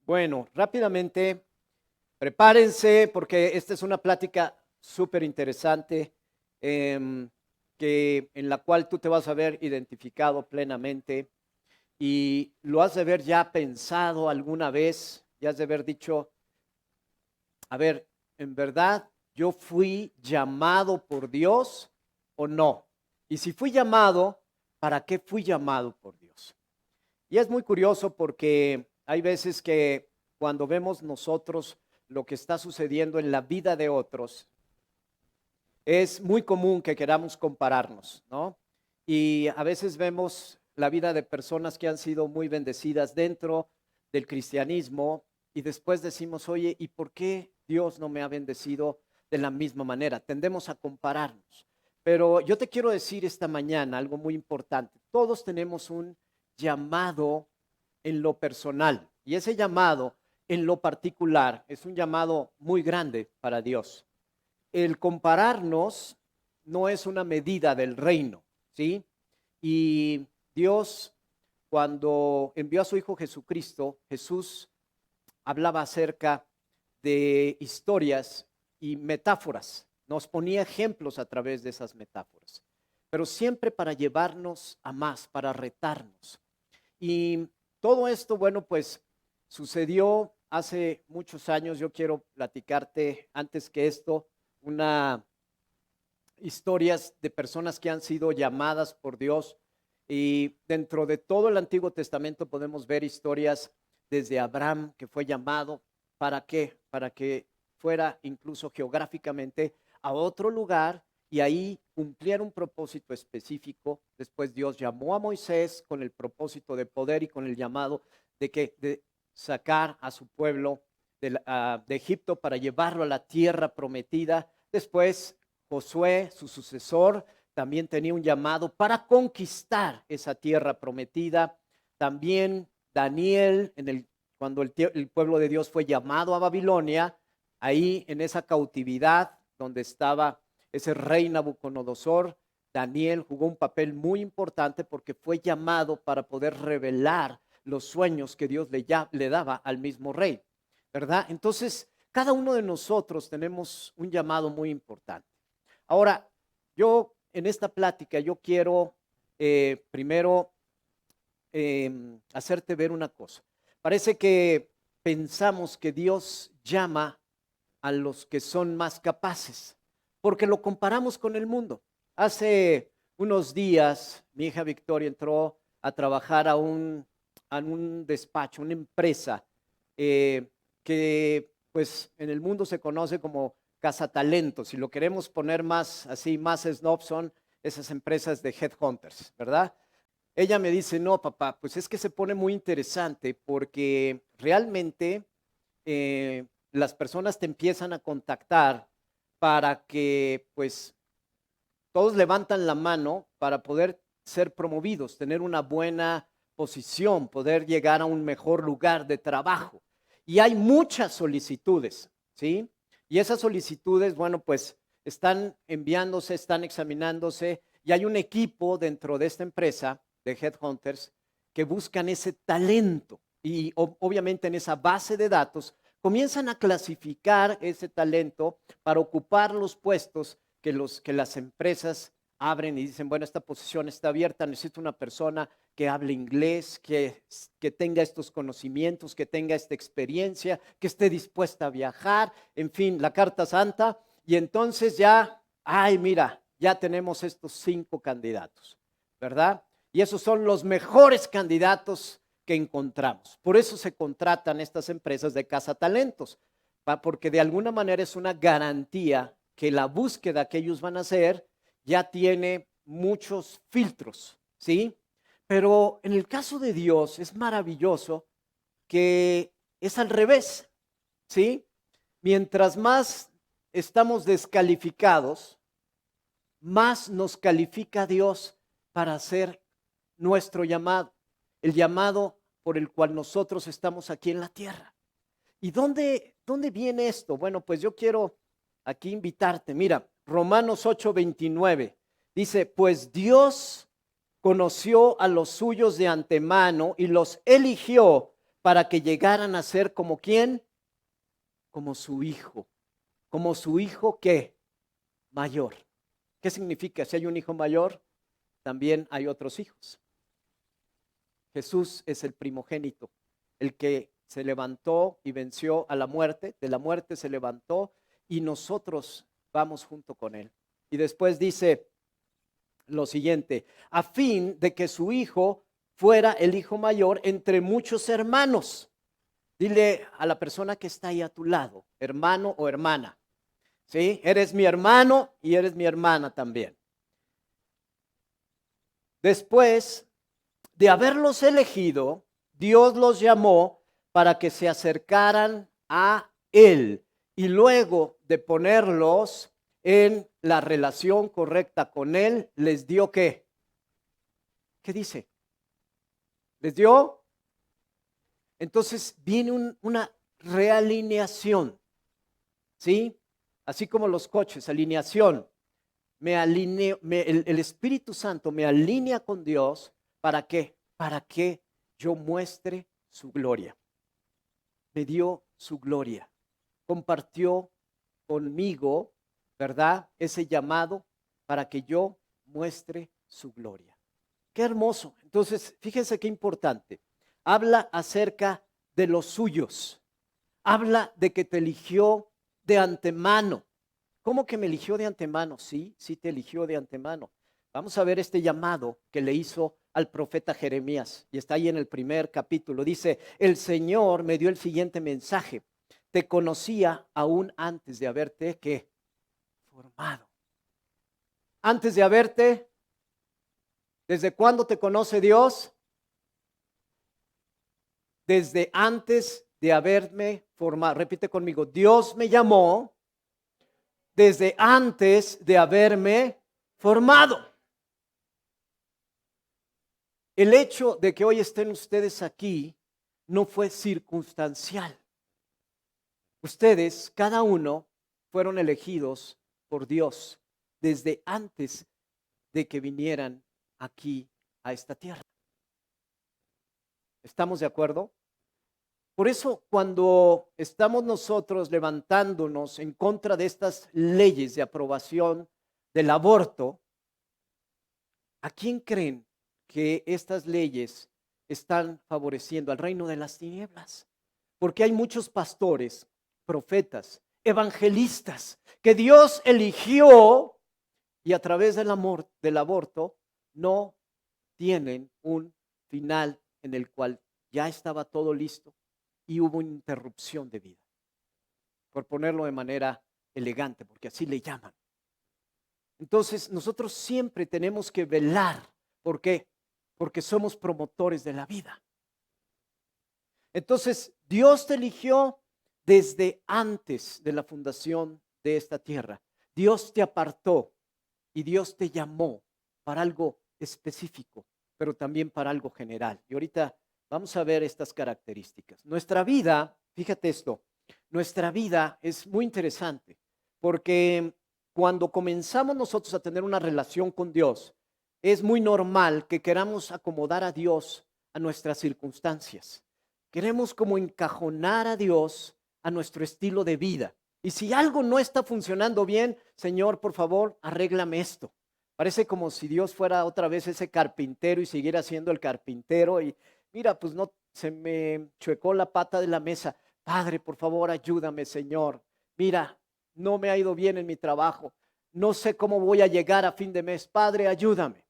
Bueno, rápidamente, prepárense porque esta es una plática súper interesante en la cual tú te vas a ver identificado plenamente y lo has de haber ya pensado alguna vez, ya has de haber dicho, a ver, ¿en verdad yo fui llamado por Dios o no? Y si fui llamado, ¿para qué fui llamado por Dios? Y es muy curioso porque hay veces que cuando vemos nosotros lo que está sucediendo en la vida de otros, es muy común que queramos compararnos, ¿no? Y a veces vemos la vida de personas que han sido muy bendecidas dentro del cristianismo y después decimos, oye, ¿y por qué Dios no me ha bendecido de la misma manera? Tendemos a compararnos. Pero yo te quiero decir esta mañana algo muy importante. Todos tenemos un llamado en lo personal y ese llamado en lo particular es un llamado muy grande para Dios. El compararnos no es una medida del reino, ¿sí? Y Dios, cuando envió a su Hijo Jesucristo, Jesús hablaba acerca de historias y metáforas, nos ponía ejemplos a través de esas metáforas, pero siempre para llevarnos a más, para retarnos. Y todo esto, bueno, pues sucedió hace muchos años. Yo quiero platicarte antes que esto una historias de personas que han sido llamadas por Dios. Y dentro de todo el Antiguo Testamento podemos ver historias desde Abraham, que fue llamado, ¿para qué? Para que fuera incluso geográficamente a otro lugar y ahí cumpliera un propósito específico. Después Dios llamó a Moisés con el propósito de poder y con el llamado de sacar a su pueblo de Egipto para llevarlo a la tierra prometida. Después Josué, su sucesor, también tenía un llamado para conquistar esa tierra prometida. También Daniel, cuando el pueblo de Dios fue llamado a Babilonia, ahí en esa cautividad donde estaba ese rey Nabucodonosor, Daniel jugó un papel muy importante porque fue llamado para poder revelar los sueños que Dios le daba al mismo rey, ¿verdad? Entonces, cada uno de nosotros tenemos un llamado muy importante. Ahora, yo en esta plática, yo quiero primero hacerte ver una cosa. Parece que pensamos que Dios llama a los que son más capaces, porque lo comparamos con el mundo. Hace unos días, mi hija Victoria entró a trabajar a un despacho, una empresa que pues en el mundo se conoce como cazatalentos. Si lo queremos poner más así, más snob, son esas empresas de headhunters, ¿verdad? Ella me dice, no, papá, pues es que se pone muy interesante porque realmente las personas te empiezan a contactar para que pues todos levantan la mano para poder ser promovidos, tener una buena posición, poder llegar a un mejor lugar de trabajo. Y hay muchas solicitudes, ¿sí? Y esas solicitudes, bueno, pues están enviándose, están examinándose, y hay un equipo dentro de esta empresa de Headhunters que buscan ese talento. Y obviamente en esa base de datos comienzan a clasificar ese talento para ocupar los puestos que las empresas abren y dicen, bueno, esta posición está abierta, necesito una persona que hable inglés, que tenga estos conocimientos, que tenga esta experiencia, que esté dispuesta a viajar, en fin, la carta santa. Y entonces ya, ay, mira, ya tenemos estos 5 candidatos, ¿verdad? Y esos son los mejores candidatos que encontramos. Por eso se contratan estas empresas de cazatalentos, porque de alguna manera es una garantía que la búsqueda que ellos van a hacer ya tiene muchos filtros, ¿sí? Pero en el caso de Dios es maravilloso que es al revés, ¿sí? Mientras más estamos descalificados, más nos califica Dios para hacer nuestro llamado, el llamado por el cual nosotros estamos aquí en la tierra. ¿Y dónde viene esto? Bueno, pues yo quiero aquí invitarte. Mira, Romanos 8:29 dice, pues Dios conoció a los suyos de antemano y los eligió para que llegaran a ser como ¿quién? Como su hijo. Como su hijo, ¿qué? Mayor. ¿Qué significa? Si hay un hijo mayor, también hay otros hijos. Jesús es el primogénito, el que se levantó y venció a la muerte, de la muerte se levantó y nosotros vamos junto con él. Y después dice lo siguiente, a fin de que su hijo fuera el hijo mayor entre muchos hermanos. Dile a la persona que está ahí a tu lado, hermano o hermana, ¿sí? Eres mi hermano y eres mi hermana también. Después de haberlos elegido, Dios los llamó para que se acercaran a Él y luego de ponerlos en la relación correcta con Él, les dio ¿qué? ¿Qué dice? ¿Les dio? Entonces viene una realineación, ¿sí? Así como los coches, alineación. El Espíritu Santo me alinea con Dios. ¿Para qué? Para que yo muestre su gloria. Me dio su gloria. Compartió conmigo, ¿verdad? Ese llamado para que yo muestre su gloria. Qué hermoso. Entonces, fíjense qué importante. Habla acerca de los suyos. Habla de que te eligió de antemano. ¿Cómo que me eligió de antemano? Sí, sí te eligió de antemano. Vamos a ver este llamado que le hizo al profeta Jeremías. Y está ahí en el primer capítulo. Dice, el Señor me dio el siguiente mensaje. Te conocía aún antes de haberte, ¿qué? Formado. Antes de haberte, ¿desde cuándo te conoce Dios? Desde antes de haberme formado. Repite conmigo, Dios me llamó desde antes de haberme formado. El hecho de que hoy estén ustedes aquí no fue circunstancial. Ustedes, cada uno, fueron elegidos por Dios desde antes de que vinieran aquí a esta tierra. ¿Estamos de acuerdo? Por eso, cuando estamos nosotros levantándonos en contra de estas leyes de aprobación del aborto, ¿a quién creen que estas leyes están favoreciendo? Al reino de las tinieblas. Porque hay muchos pastores, profetas, evangelistas que Dios eligió y a través del aborto no tienen un final en el cual ya estaba todo listo y hubo una interrupción de vida. Por ponerlo de manera elegante, porque así le llaman. Entonces, nosotros siempre tenemos que velar. ¿Por qué? Porque somos promotores de la vida. Entonces, Dios te eligió desde antes de la fundación de esta tierra. Dios te apartó y Dios te llamó para algo específico, pero también para algo general. Y ahorita vamos a ver estas características. Nuestra vida, fíjate esto, nuestra vida es muy interesante porque cuando comenzamos nosotros a tener una relación con Dios, es muy normal que queramos acomodar a Dios a nuestras circunstancias. Queremos como encajonar a Dios a nuestro estilo de vida. Y si algo no está funcionando bien, Señor, por favor, arréglame esto. Parece como si Dios fuera otra vez ese carpintero y siguiera siendo el carpintero. Y mira, pues no, se me chuecó la pata de la mesa. Padre, por favor, ayúdame, Señor. Mira, no me ha ido bien en mi trabajo. No sé cómo voy a llegar a fin de mes. Padre, ayúdame.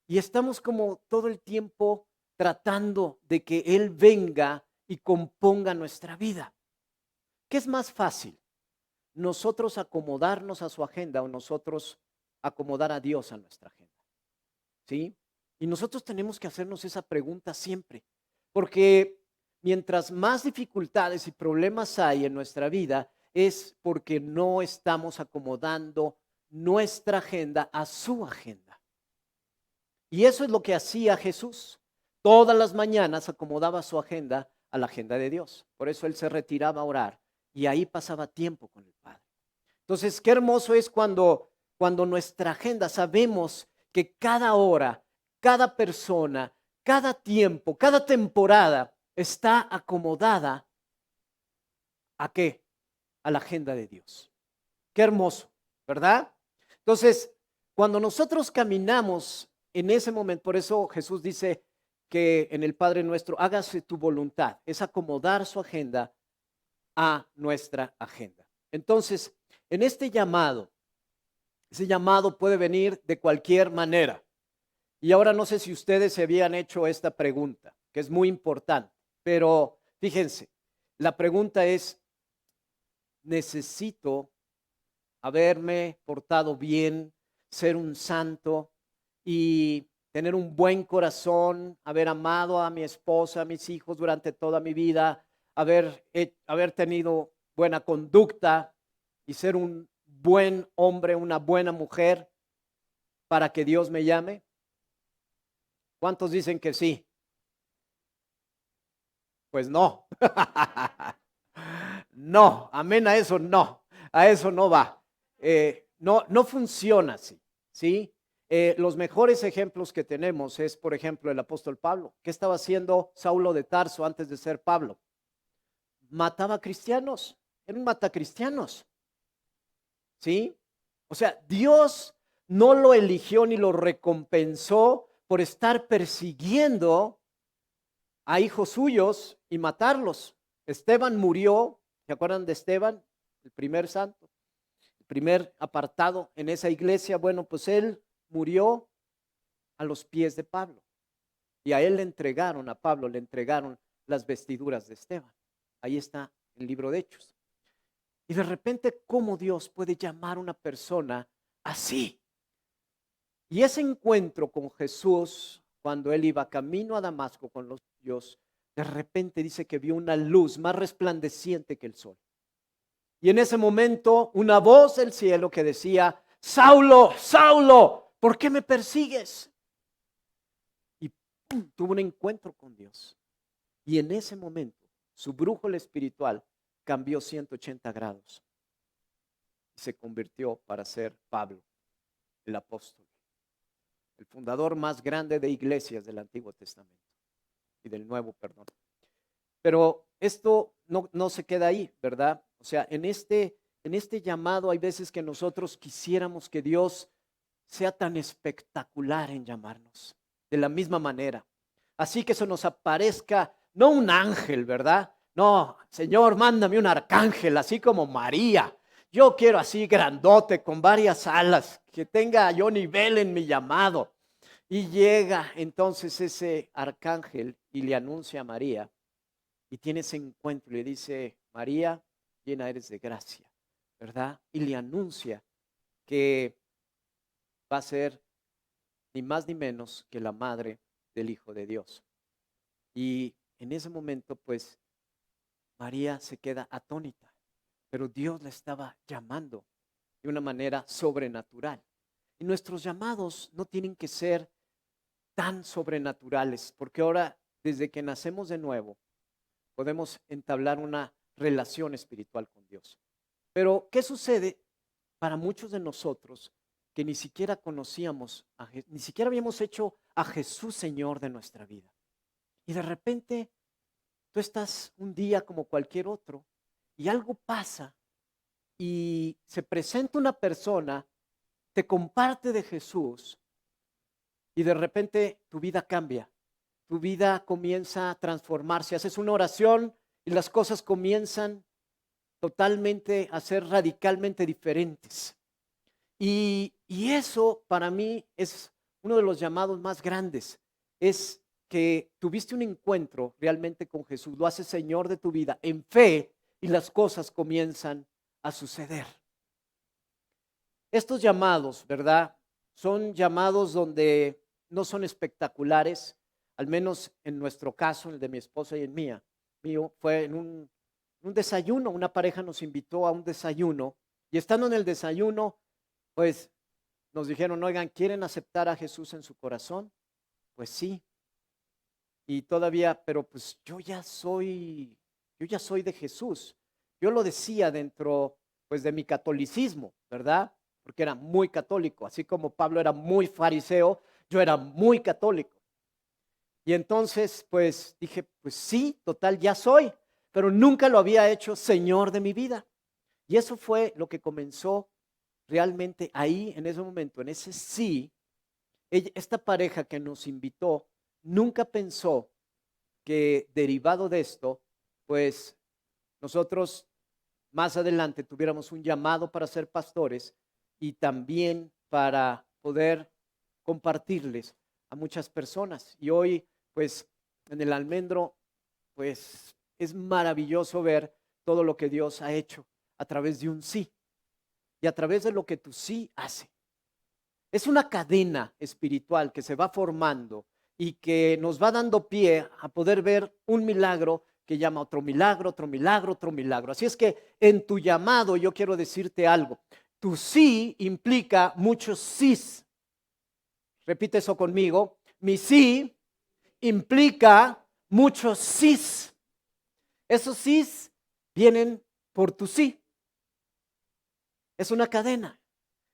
Y estamos como todo el tiempo tratando de que Él venga y componga nuestra vida. ¿Qué es más fácil? ¿Nosotros acomodarnos a su agenda o nosotros acomodar a Dios a nuestra agenda? ¿Sí? Y nosotros tenemos que hacernos esa pregunta siempre, porque mientras más dificultades y problemas hay en nuestra vida, es porque no estamos acomodando nuestra agenda a su agenda. Y eso es lo que hacía Jesús. Todas las mañanas acomodaba su agenda a la agenda de Dios. Por eso Él se retiraba a orar y ahí pasaba tiempo con el Padre. Entonces, qué hermoso es cuando nuestra agenda sabemos que cada hora, cada persona, cada tiempo, cada temporada está acomodada ¿a qué? A la agenda de Dios. Qué hermoso, ¿verdad? Entonces, cuando nosotros caminamos en ese momento, por eso Jesús dice que en el Padre Nuestro, hágase tu voluntad, es acomodar su agenda a nuestra agenda. Entonces, en este llamado, ese llamado puede venir de cualquier manera. Y ahora no sé si ustedes se habían hecho esta pregunta, que es muy importante, pero fíjense, la pregunta es, ¿necesito haberme portado bien, ser un santo y tener un buen corazón, haber amado a mi esposa, a mis hijos durante toda mi vida, haber tenido buena conducta y ser un buen hombre, una buena mujer para que Dios me llame? ¿Cuántos dicen que sí? Pues no. No, amén a eso no. A eso no va. No funciona así, ¿sí? Los mejores ejemplos que tenemos es, por ejemplo, el apóstol Pablo. ¿Qué estaba haciendo Saulo de Tarso antes de ser Pablo? Mataba cristianos, era un matacristianos, ¿sí? O sea, Dios no lo eligió ni lo recompensó por estar persiguiendo a hijos suyos y matarlos. Esteban murió, ¿se acuerdan de Esteban? El primer santo, el primer apartado en esa iglesia. Bueno, pues él murió a los pies de Pablo. Y a él le entregaron, a Pablo le entregaron las vestiduras de Esteban. Ahí está el libro de Hechos. Y de repente, ¿cómo Dios puede llamar a una persona así? Y ese encuentro con Jesús, cuando él iba camino a Damasco con los suyos, de repente dice que vio una luz más resplandeciente que el sol. Y en ese momento, una voz del cielo que decía, Saulo, Saulo, ¿por qué me persigues? Y ¡pum!, tuvo un encuentro con Dios. Y en ese momento, su brújula espiritual cambió 180 grados. Y se convirtió para ser Pablo, el apóstol, el fundador más grande de iglesias del Antiguo Testamento y del Nuevo, perdón. Pero esto no se queda ahí, ¿verdad? O sea, en este llamado hay veces que nosotros quisiéramos que Dios sea tan espectacular en llamarnos, de la misma manera. Así que se nos aparezca, no un ángel, ¿verdad? No, Señor, mándame un arcángel, así como María. Yo quiero así grandote, con varias alas, que tenga yo nivel en mi llamado. Y llega entonces ese arcángel y le anuncia a María, y tiene ese encuentro y le dice, María, llena eres de gracia, ¿verdad? Y le anuncia que va a ser ni más ni menos que la madre del Hijo de Dios. Y en ese momento, pues, María se queda atónita, pero Dios la estaba llamando de una manera sobrenatural. Y nuestros llamados no tienen que ser tan sobrenaturales, porque ahora, desde que nacemos de nuevo, podemos entablar una relación espiritual con Dios. Pero, ¿qué sucede para muchos de nosotros que ni siquiera conocíamos, ni siquiera habíamos hecho a Jesús Señor de nuestra vida? Y de repente, tú estás un día como cualquier otro y algo pasa y se presenta una persona, te comparte de Jesús y de repente tu vida cambia. Tu vida comienza a transformarse. Haces una oración y las cosas comienzan totalmente a ser radicalmente diferentes. Y eso para mí es uno de los llamados más grandes. Es que tuviste un encuentro realmente con Jesús, lo haces Señor de tu vida en fe y las cosas comienzan a suceder. Estos llamados, ¿verdad? Son llamados donde no son espectaculares, al menos en nuestro caso, el de mi esposa y el mío, fue en un desayuno. Una pareja nos invitó a un desayuno y estando en el desayuno, pues nos dijeron, oigan, ¿quieren aceptar a Jesús en su corazón? Pues sí. Y todavía, pero pues yo ya soy de Jesús. Yo lo decía dentro, pues, de mi catolicismo, ¿verdad? Porque era muy católico, así como Pablo era muy fariseo, yo era muy católico. Y entonces, pues dije, pues sí, total, ya soy, pero nunca lo había hecho Señor de mi vida. Y eso fue lo que comenzó realmente ahí, en ese momento, en ese sí. Esta pareja que nos invitó nunca pensó que derivado de esto, pues nosotros más adelante tuviéramos un llamado para ser pastores y también para poder compartirles a muchas personas. Y hoy, pues, en el Almendro, pues, es maravilloso ver todo lo que Dios ha hecho a través de un sí y a través de lo que tu sí hace. Es una cadena espiritual que se va formando y que nos va dando pie a poder ver un milagro que llama otro milagro, otro milagro, otro milagro. Así es que en tu llamado yo quiero decirte algo. Tu sí implica muchos sís. Repite eso conmigo. Mi sí implica muchos sís. Esos sís vienen por tu sí. Es una cadena.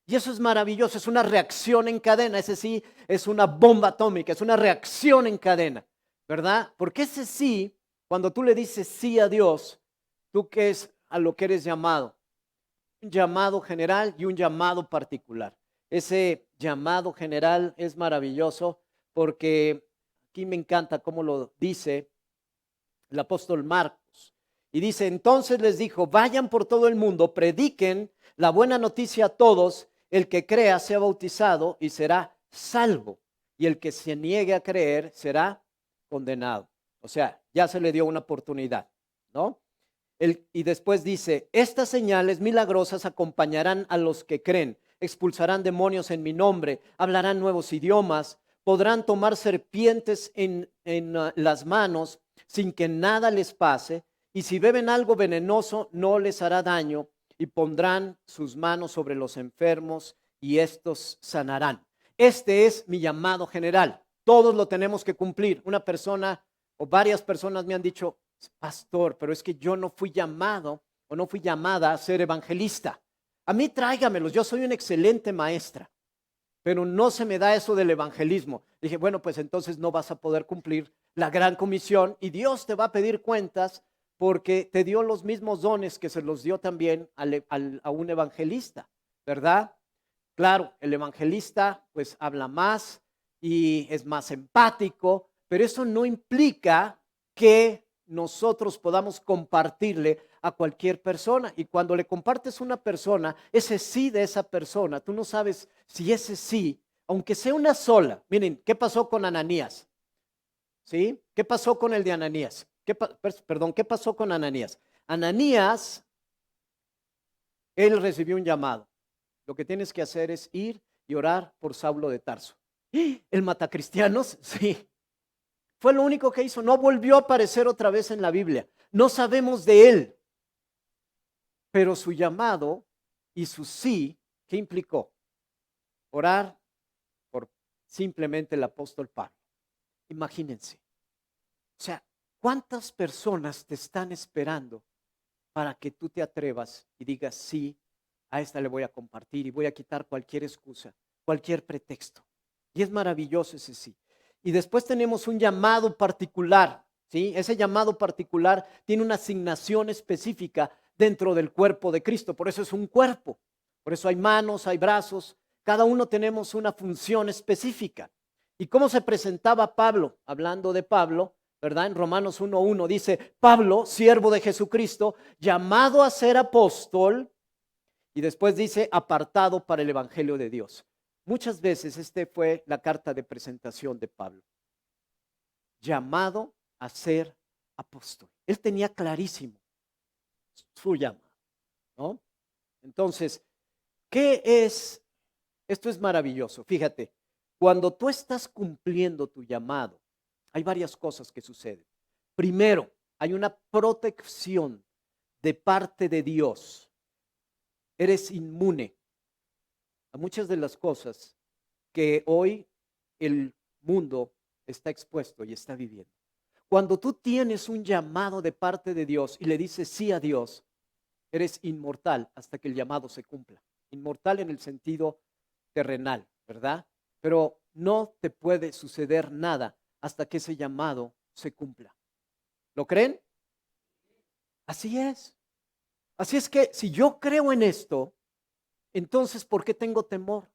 Y eso es maravilloso, es una reacción en cadena. Ese sí es una bomba atómica, es una reacción en cadena, ¿verdad? Porque ese sí, cuando tú le dices sí a Dios, tú qué es a lo que eres llamado. Un llamado general y un llamado particular. Ese llamado general es maravilloso porque aquí me encanta cómo lo dice el apóstol Marcos. Y dice, entonces les dijo, vayan por todo el mundo, prediquen la buena noticia a todos, el que crea sea bautizado y será salvo, y el que se niegue a creer será condenado. O sea, ya se le dio una oportunidad, ¿no? Y después dice, estas señales milagrosas acompañarán a los que creen, expulsarán demonios en mi nombre, hablarán nuevos idiomas, podrán tomar serpientes en las manos sin que nada les pase, y si beben algo venenoso no les hará daño, y pondrán sus manos sobre los enfermos y estos sanarán. Este es mi llamado general. Todos lo tenemos que cumplir. Una persona o varias personas me han dicho, pastor, pero es que yo no fui llamado o no fui llamada a ser evangelista. A mí tráigamelos, yo soy una excelente maestra, pero no se me da eso del evangelismo. Dije, bueno, pues entonces no vas a poder cumplir la gran comisión y Dios te va a pedir cuentas porque te dio los mismos dones que se los dio también a un evangelista, ¿verdad? Claro, el evangelista pues habla más y es más empático, pero eso no implica que nosotros podamos compartirle a cualquier persona. Y cuando le compartes a una persona, ese sí de esa persona, tú no sabes si ese sí, aunque sea una sola. Miren, ¿qué pasó con Ananías? ¿Sí? ¿Qué pasó con el de Ananías? Perdón, ¿qué pasó con Ananías? Ananías, él recibió un llamado. Lo que tienes que hacer es ir y orar por Saulo de Tarso. ¿El matacristianos? Sí. Fue lo único que hizo. No volvió a aparecer otra vez en la Biblia. No sabemos de él. Pero su llamado y su sí, ¿qué implicó? Orar por simplemente el apóstol Pablo. Imagínense. O sea, ¿cuántas personas te están esperando para que tú te atrevas y digas sí? A esta le voy a compartir y voy a quitar cualquier excusa, cualquier pretexto. Y es maravilloso ese sí. Y después tenemos un llamado particular, ¿sí? Ese llamado particular tiene una asignación específica dentro del cuerpo de Cristo. Por eso es un cuerpo. Por eso hay manos, hay brazos. Cada uno tenemos una función específica. ¿Y cómo se presentaba Pablo? Hablando de Pablo, ¿verdad? En Romanos 1:1 dice, Pablo, siervo de Jesucristo, llamado a ser apóstol. Y después dice, apartado para el Evangelio de Dios. Muchas veces fue la carta de presentación de Pablo. Llamado a ser apóstol. Él tenía clarísimo su llamado, ¿no? Entonces, ¿qué es? Esto es maravilloso. Fíjate, cuando tú estás cumpliendo tu llamado, hay varias cosas que suceden. Primero, hay una protección de parte de Dios. Eres inmune a muchas de las cosas que hoy el mundo está expuesto y está viviendo. Cuando tú tienes un llamado de parte de Dios y le dices sí a Dios, eres inmortal hasta que el llamado se cumpla. Inmortal en el sentido terrenal, ¿verdad? Pero no te puede suceder nada hasta que ese llamado se cumpla. ¿Lo creen? Así es. Así es que si yo creo en esto, entonces ¿por qué tengo temor?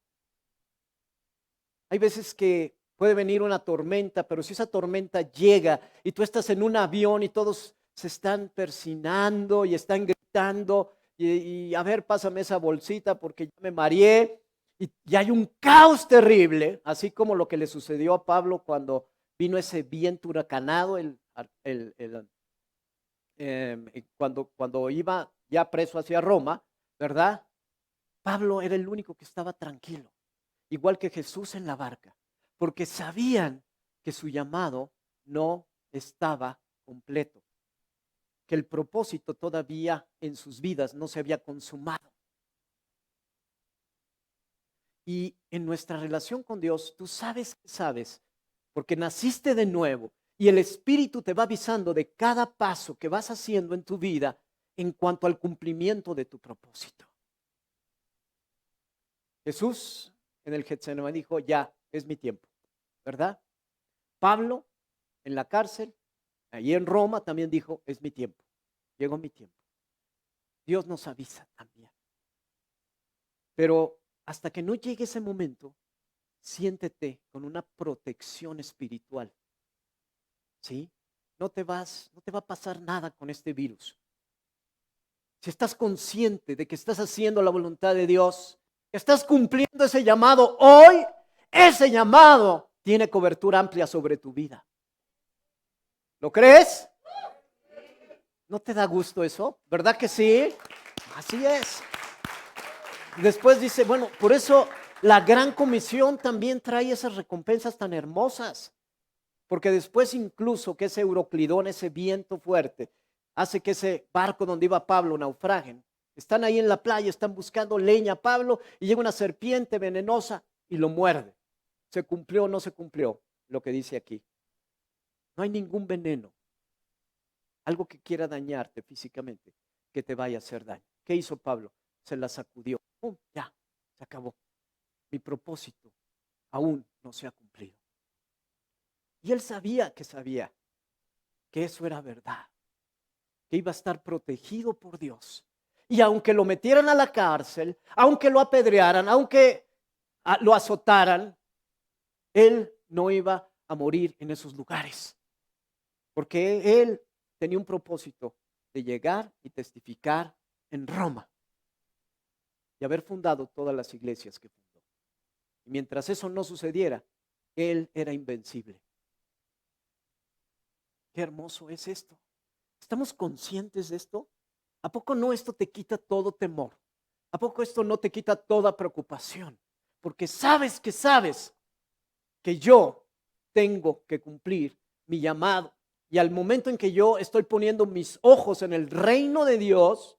Hay veces que puede venir una tormenta, pero si esa tormenta llega y tú estás en un avión y todos se están persinando y están gritando y a ver, pásame esa bolsita porque ya me mareé y hay un caos terrible, así como lo que le sucedió a Pablo cuando vino ese viento huracanado, cuando iba ya preso hacia Roma, ¿verdad? Pablo era el único que estaba tranquilo, igual que Jesús en la barca, porque sabían que su llamado no estaba completo, que el propósito todavía en sus vidas no se había consumado. Y en nuestra relación con Dios, tú sabes que sabes, porque naciste de nuevo y el Espíritu te va avisando de cada paso que vas haciendo en tu vida en cuanto al cumplimiento de tu propósito. Jesús en el Getsemaní dijo, ya, es mi tiempo, ¿verdad? Pablo en la cárcel, allí en Roma también dijo, es mi tiempo, llegó mi tiempo. Dios nos avisa también. Pero hasta que no llegue ese momento, siéntete con una protección espiritual, ¿sí? No te va a pasar nada con este virus. Si estás consciente de que estás haciendo la voluntad de Dios, que estás cumpliendo ese llamado hoy, ese llamado tiene cobertura amplia sobre tu vida. ¿Lo crees? ¿No te da gusto eso? ¿Verdad que sí? Así es. Después dice, bueno, por eso la gran comisión también trae esas recompensas tan hermosas. Porque después incluso que ese Euroclidón, ese viento fuerte, hace que ese barco donde iba Pablo naufraguen. Están ahí en la playa, están buscando leña a Pablo y llega una serpiente venenosa y lo muerde. ¿Se cumplió o no se cumplió lo que dice aquí? No hay ningún veneno, algo que quiera dañarte físicamente, que te vaya a hacer daño. ¿Qué hizo Pablo? Se la sacudió. ¡Pum! Ya, se acabó. Mi propósito aún no se ha cumplido. Y él sabía que eso era verdad, que iba a estar protegido por Dios. Y aunque lo metieran a la cárcel, aunque lo apedrearan, aunque lo azotaran, él no iba a morir en esos lugares. Porque él tenía un propósito de llegar y testificar en Roma y haber fundado todas las iglesias que fundó. Y mientras eso no sucediera, él era invencible. Qué hermoso es esto. ¿Estamos conscientes de esto? ¿A poco no esto te quita todo temor? ¿A poco esto no te quita toda preocupación? Porque sabes que yo tengo que cumplir mi llamado. Y al momento en que yo estoy poniendo mis ojos en el reino de Dios,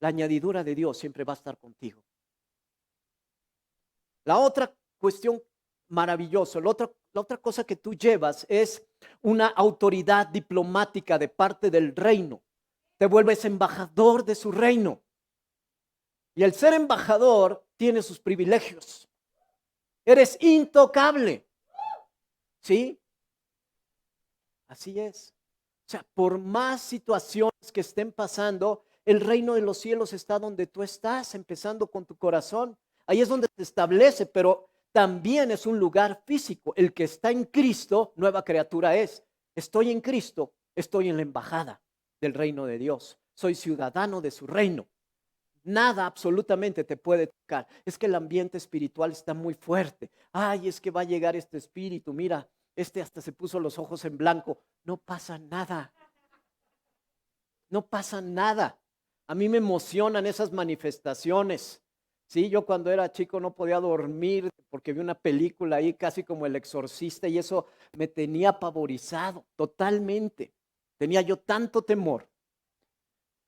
la añadidura de Dios siempre va a estar contigo. La otra cuestión maravillosa, la otra cosa que tú llevas es una autoridad diplomática de parte del reino. Te vuelves embajador de su reino. Y el ser embajador tiene sus privilegios. Eres intocable. ¿Sí? Así es. O sea, por más situaciones que estén pasando, el reino de los cielos está donde tú estás, empezando con tu corazón. Ahí es donde se establece, pero también es un lugar físico. El que está en Cristo, nueva criatura es. Estoy en Cristo, estoy en la embajada del reino de Dios. Soy ciudadano de su reino. Nada absolutamente te puede tocar. Es que el ambiente espiritual está muy fuerte. Ay, es que va a llegar este espíritu. Mira, este hasta se puso los ojos en blanco. No pasa nada. No pasa nada. A mí me emocionan esas manifestaciones. Sí, yo cuando era chico no podía dormir porque vi una película ahí casi como El Exorcista y eso me tenía apavorizado totalmente. Tenía yo tanto temor.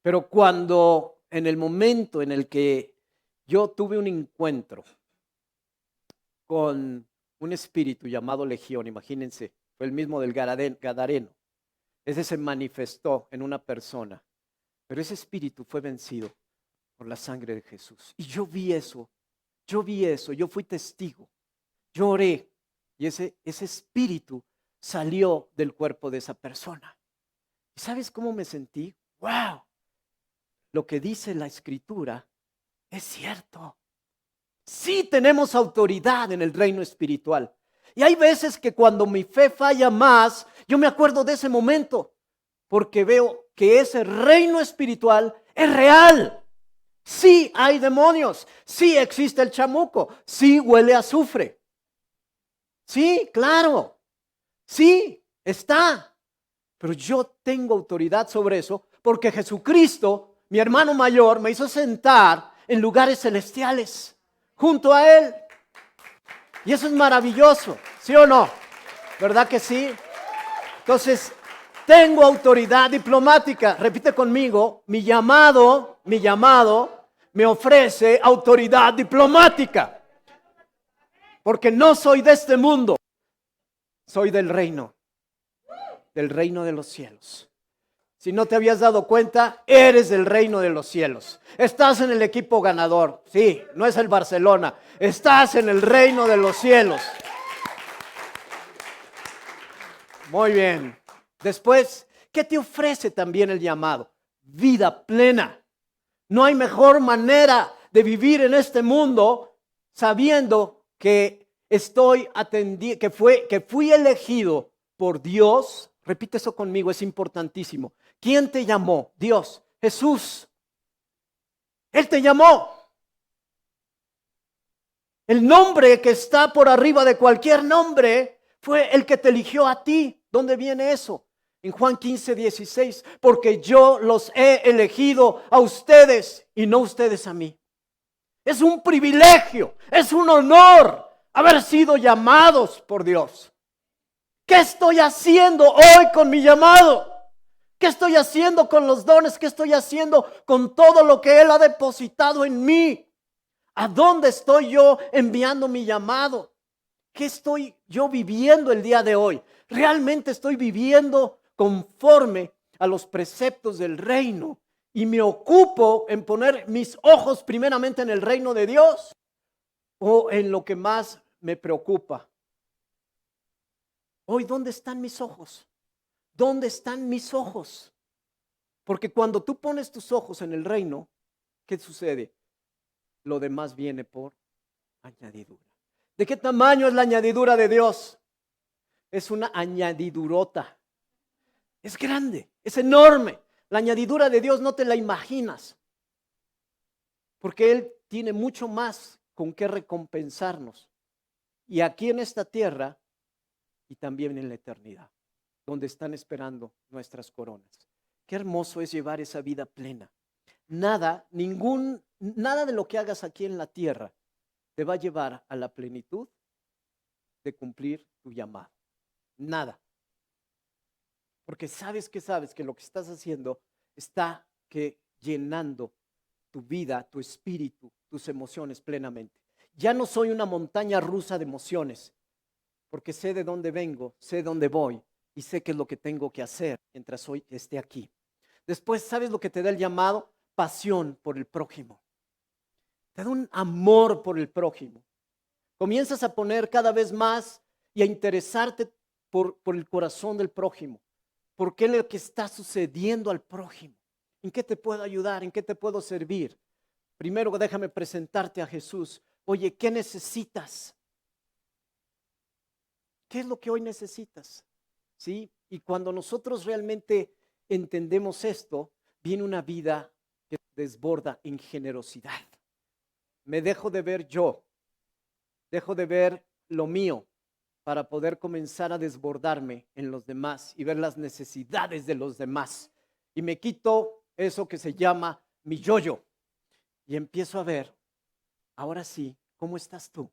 Pero cuando en el momento en el que yo tuve un encuentro con un espíritu llamado Legión, imagínense, fue el mismo del Gadareno. Ese se manifestó en una persona, pero ese espíritu fue vencido por la sangre de Jesús. Y yo vi eso, yo fui testigo, yo oré y ese espíritu salió del cuerpo de esa persona. ¿Y sabes cómo me sentí? ¡Wow! Lo que dice la Escritura es cierto. Sí tenemos autoridad en el reino espiritual. Y hay veces que cuando mi fe falla más, yo me acuerdo de ese momento, porque veo que ese reino espiritual es real. Sí hay demonios, sí existe el chamuco, sí huele a azufre. Sí, claro, sí está. Pero yo tengo autoridad sobre eso porque Jesucristo, mi hermano mayor, me hizo sentar en lugares celestiales junto a Él. Y eso es maravilloso, ¿sí o no? ¿Verdad que sí? Entonces, tengo autoridad diplomática. Repite conmigo, mi llamado me ofrece autoridad diplomática. Porque no soy de este mundo, soy del reino de los cielos. Si no te habías dado cuenta, eres del reino de los cielos. Estás en el equipo ganador. Sí, no es el Barcelona. Estás en el reino de los cielos. Muy bien. Después, ¿qué te ofrece también el llamado? Vida plena. No hay mejor manera de vivir en este mundo sabiendo que que fui elegido por Dios. Repite eso conmigo, es importantísimo. ¿Quién te llamó? Dios, Jesús. Él te llamó. El nombre que está por arriba de cualquier nombre fue el que te eligió a ti. ¿Dónde viene eso? En Juan 15:16. Porque yo los he elegido a ustedes y no ustedes a mí. Es un privilegio, es un honor haber sido llamados por Dios. ¿Qué estoy haciendo hoy con mi llamado? ¿Qué estoy haciendo con los dones? ¿Qué estoy haciendo con todo lo que Él ha depositado en mí? ¿A dónde estoy yo enviando mi llamado? ¿Qué estoy yo viviendo el día de hoy? ¿Realmente estoy viviendo conforme a los preceptos del reino? ¿Y me ocupo en poner mis ojos primeramente en el reino de Dios? ¿O en lo que más me preocupa? Hoy, ¿dónde están mis ojos? ¿Dónde están mis ojos? Porque cuando tú pones tus ojos en el reino, ¿qué sucede? Lo demás viene por añadidura. ¿De qué tamaño es la añadidura de Dios? Es una añadidurota. Es grande, es enorme. La añadidura de Dios no te la imaginas. Porque Él tiene mucho más con qué recompensarnos. Y aquí en esta tierra y también en la eternidad, donde están esperando nuestras coronas. Qué hermoso es llevar esa vida plena. Nada de lo que hagas aquí en la tierra te va a llevar a la plenitud de cumplir tu llamado. Nada. Porque sabes que lo que estás haciendo está llenando tu vida, tu espíritu, tus emociones plenamente. Ya no soy una montaña rusa de emociones, porque sé de dónde vengo, sé dónde voy y sé qué es lo que tengo que hacer mientras hoy esté aquí. Después, ¿sabes lo que te da el llamado? Pasión por el prójimo. Te da un amor por el prójimo. Comienzas a poner cada vez más y a interesarte por el corazón del prójimo. ¿Por qué lo que está sucediendo al prójimo? ¿En qué te puedo ayudar? ¿En qué te puedo servir? Primero déjame presentarte a Jesús. Oye, ¿qué necesitas? ¿Qué es lo que hoy necesitas? ¿Sí? Y cuando nosotros realmente entendemos esto, viene una vida que desborda en generosidad. Me dejo de ver yo, dejo de ver lo mío para poder comenzar a desbordarme en los demás y ver las necesidades de los demás. Y me quito eso que se llama mi yo-yo y empiezo a ver, ahora sí, ¿cómo estás tú?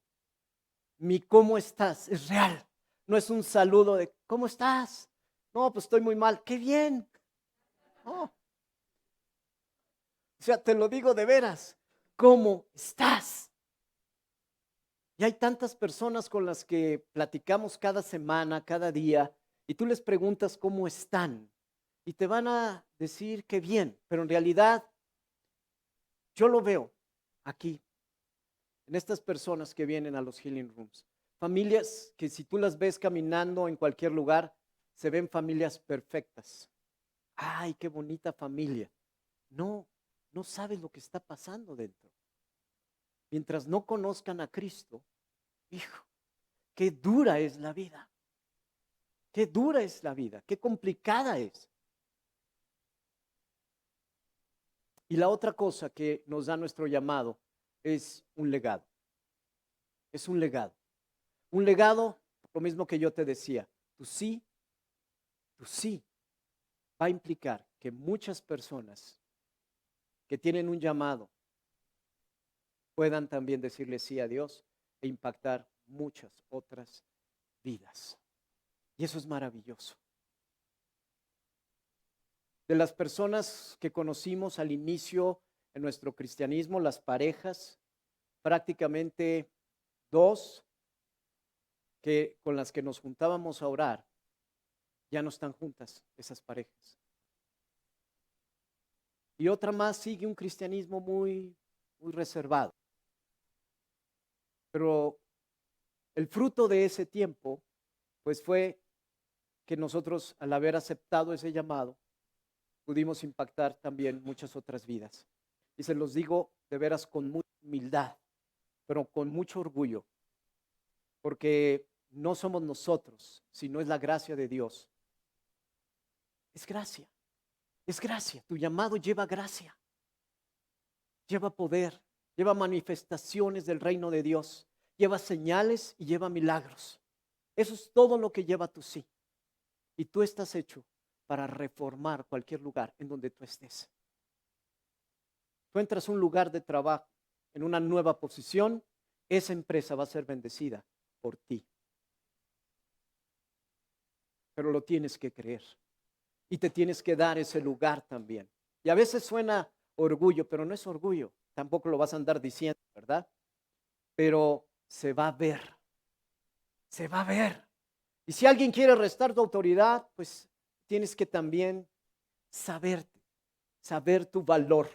Mi cómo estás es real. No es un saludo de ¿cómo estás? No, pues estoy muy mal. ¡Qué bien! No. O sea, te lo digo de veras. ¿Cómo estás? Y hay tantas personas con las que platicamos cada semana, cada día, y tú les preguntas cómo están. Y te van a decir que bien, pero en realidad yo lo veo aquí, en estas personas que vienen a los healing rooms. Familias que si tú las ves caminando en cualquier lugar, se ven familias perfectas. ¡Ay, qué bonita familia! No, no sabes lo que está pasando dentro. Mientras no conozcan a Cristo, hijo, qué dura es la vida. Qué dura es la vida, qué complicada es. Y la otra cosa que nos da nuestro llamado es un legado. Es un legado. Un legado, lo mismo que yo te decía, tu sí, va a implicar que muchas personas que tienen un llamado puedan también decirle sí a Dios e impactar muchas otras vidas. Y eso es maravilloso. De las personas que conocimos al inicio en nuestro cristianismo, las parejas, prácticamente dos con las que nos juntábamos a orar, ya no están juntas esas parejas. Y otra más sigue un cristianismo muy reservado. Pero el fruto de ese tiempo, pues fue que nosotros, al haber aceptado ese llamado, pudimos impactar también muchas otras vidas. Y se los digo de veras con mucha humildad, pero con mucho orgullo, porque no somos nosotros, sino es la gracia de Dios. Es gracia, es gracia. Tu llamado lleva gracia, lleva poder, lleva manifestaciones del reino de Dios, lleva señales y lleva milagros. Eso es todo lo que lleva tu sí. Y tú estás hecho para reformar cualquier lugar en donde tú estés. Tú entras a un lugar de trabajo, en una nueva posición, esa empresa va a ser bendecida por ti. Pero lo tienes que creer. Y te tienes que dar ese lugar también. Y a veces suena orgullo, pero no es orgullo. Tampoco lo vas a andar diciendo, ¿verdad? Pero se va a ver. Se va a ver. Y si alguien quiere restar tu autoridad, pues tienes que también saberte, saber tu valor.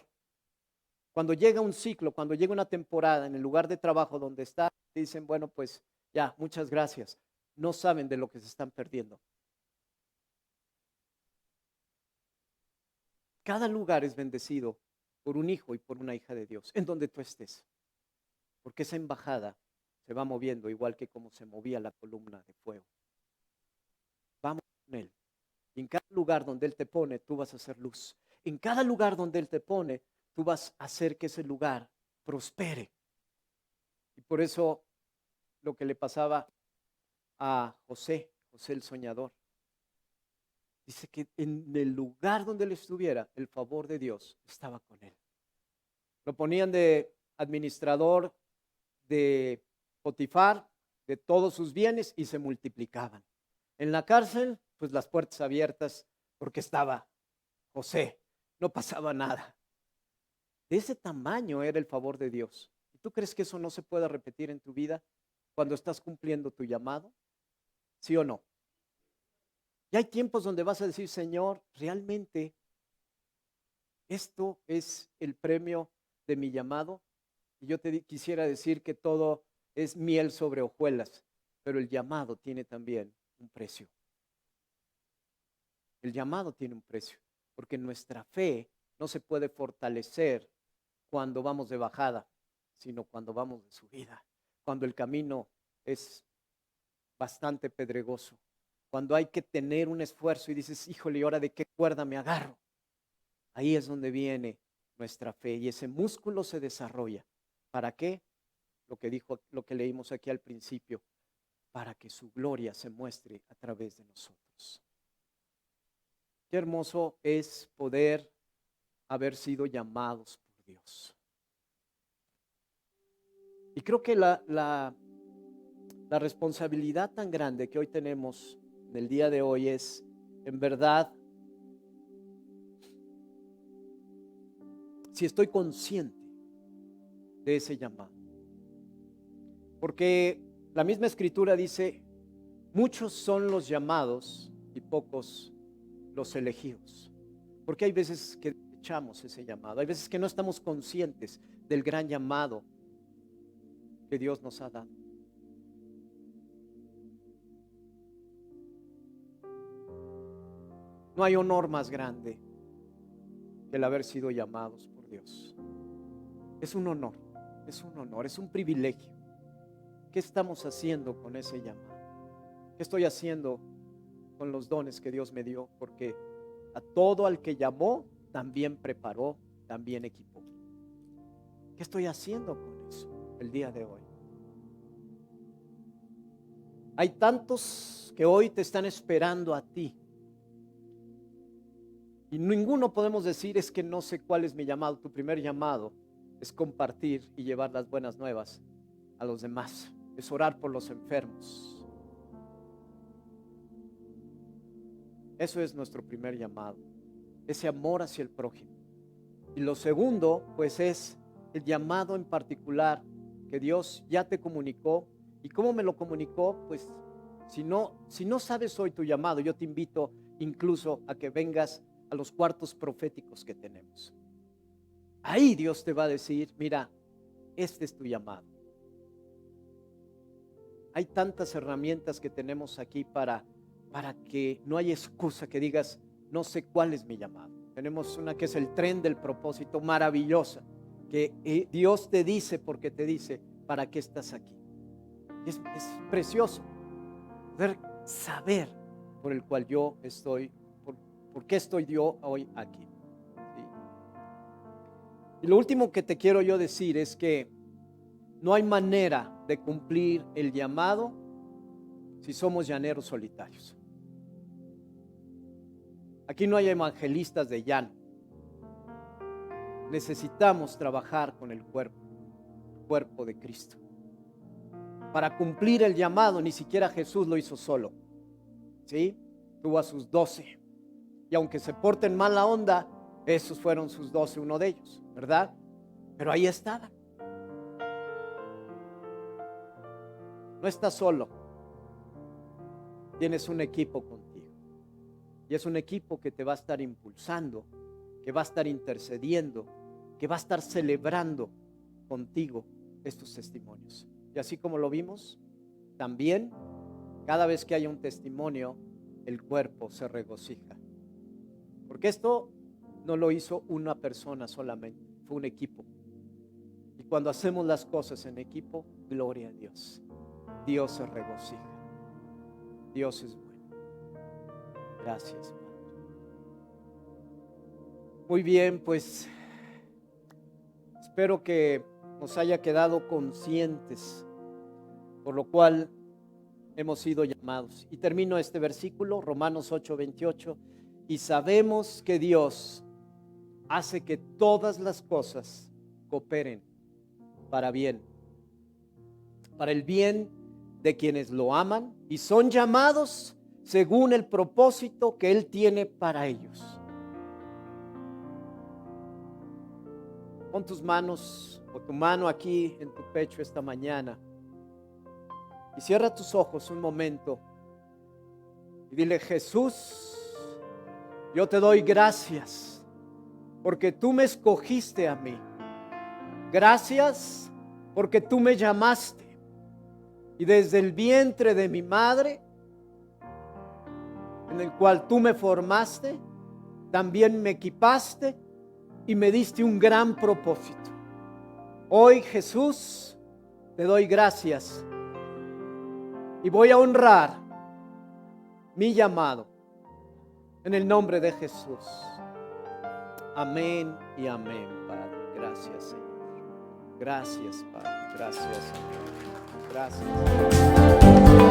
Cuando llega un ciclo, cuando llega una temporada en el lugar de trabajo donde está, dicen, bueno, pues ya, muchas gracias. No saben de lo que se están perdiendo. Cada lugar es bendecido por un hijo y por una hija de Dios, en donde tú estés. Porque esa embajada se va moviendo igual que como se movía la columna de fuego. Vamos con Él. Y en cada lugar donde Él te pone, tú vas a hacer luz. En cada lugar donde Él te pone, tú vas a hacer que ese lugar prospere. Y por eso lo que le pasaba a José el soñador, dice que en el lugar donde él estuviera, el favor de Dios estaba con él. Lo ponían de administrador de Potifar, de todos sus bienes, y se multiplicaban. En la cárcel, pues las puertas abiertas, porque estaba José, no pasaba nada. De ese tamaño era el favor de Dios. ¿Y tú crees que eso no se pueda repetir en tu vida cuando estás cumpliendo tu llamado? ¿Sí o no? Y hay tiempos donde vas a decir, Señor, realmente esto es el premio de mi llamado. Y yo te quisiera decir que todo es miel sobre hojuelas, pero el llamado tiene también un precio. El llamado tiene un precio, porque nuestra fe no se puede fortalecer cuando vamos de bajada, sino cuando vamos de subida, cuando el camino es bastante pedregoso, cuando hay que tener un esfuerzo y dices, híjole, ¿y ahora de qué cuerda me agarro? Ahí es donde viene nuestra fe y ese músculo se desarrolla. ¿Para qué? Lo que leímos aquí al principio, para que su gloria se muestre a través de nosotros. Qué hermoso es poder haber sido llamados por Dios. Y creo que la responsabilidad tan grande que hoy tenemos en el día de hoy es, en verdad, si estoy consciente de ese llamado. Porque la misma escritura dice, muchos son los llamados y pocos los elegidos. Porque hay veces que echamos ese llamado, hay veces que no estamos conscientes del gran llamado que Dios nos ha dado. No hay honor más grande que el haber sido llamados por Dios. Es un honor, es un privilegio. ¿Qué estamos haciendo con ese llamado? ¿Qué estoy haciendo con los dones que Dios me dio? Porque a todo al que llamó, también preparó, también equipó. ¿Qué estoy haciendo con eso el día de hoy? Hay tantos que hoy te están esperando a ti. Y ninguno podemos decir, es que no sé cuál es mi llamado. Tu primer llamado es compartir y llevar las buenas nuevas a los demás. Es orar por los enfermos. Eso es nuestro primer llamado. Ese amor hacia el prójimo. Y lo segundo, pues, es el llamado en particular que Dios ya te comunicó. ¿Y cómo me lo comunicó? Pues, si no sabes hoy tu llamado, yo te invito incluso a que vengas a los cuartos proféticos que tenemos. Ahí Dios te va a decir, mira, este es tu llamado. Hay tantas herramientas que tenemos aquí para que no haya excusa que digas, no sé cuál es mi llamado. Tenemos una que es el tren del propósito, maravillosa, que Dios te dice porque te dice, ¿para qué estás aquí? Es precioso poder saber por el cual yo estoy, por qué estoy yo hoy aquí. ¿Sí? Y lo último que te quiero yo decir es que no hay manera de cumplir el llamado si somos llaneros solitarios. Aquí no hay evangelistas de llano. Necesitamos trabajar con el cuerpo de Cristo. Para cumplir el llamado, ni siquiera Jesús lo hizo solo. ¿Sí? Tuvo a sus 12. Y aunque se porten mala onda, esos fueron sus 12, uno de ellos, ¿verdad? Pero ahí estaban. No estás solo. Tienes un equipo contigo. Y es un equipo que te va a estar impulsando, que va a estar intercediendo, que va a estar celebrando contigo estos testimonios. Y así como lo vimos, también cada vez que haya un testimonio, el cuerpo se regocija. Porque esto no lo hizo una persona solamente, fue un equipo. Y cuando hacemos las cosas en equipo, gloria a Dios. Dios se regocija. Dios es bueno. Gracias, Padre. Muy bien, pues espero que nos haya quedado conscientes por lo cual hemos sido llamados. Y termino este versículo, Romanos 8:28. Y sabemos que Dios hace que todas las cosas cooperen para bien, para el bien de quienes lo aman y son llamados según el propósito que Él tiene para ellos. Pon tus manos o tu mano aquí en tu pecho esta mañana y cierra tus ojos un momento y dile: Jesús, yo te doy gracias porque tú me escogiste a mí. Gracias porque tú me llamaste y desde el vientre de mi madre, en el cual tú me formaste, también me equipaste y me diste un gran propósito. Hoy, Jesús, te doy gracias y voy a honrar mi llamado en el nombre de Jesús. Amén y amén, Padre. Gracias, Señor. Gracias, Padre. Gracias, Señor. Gracias.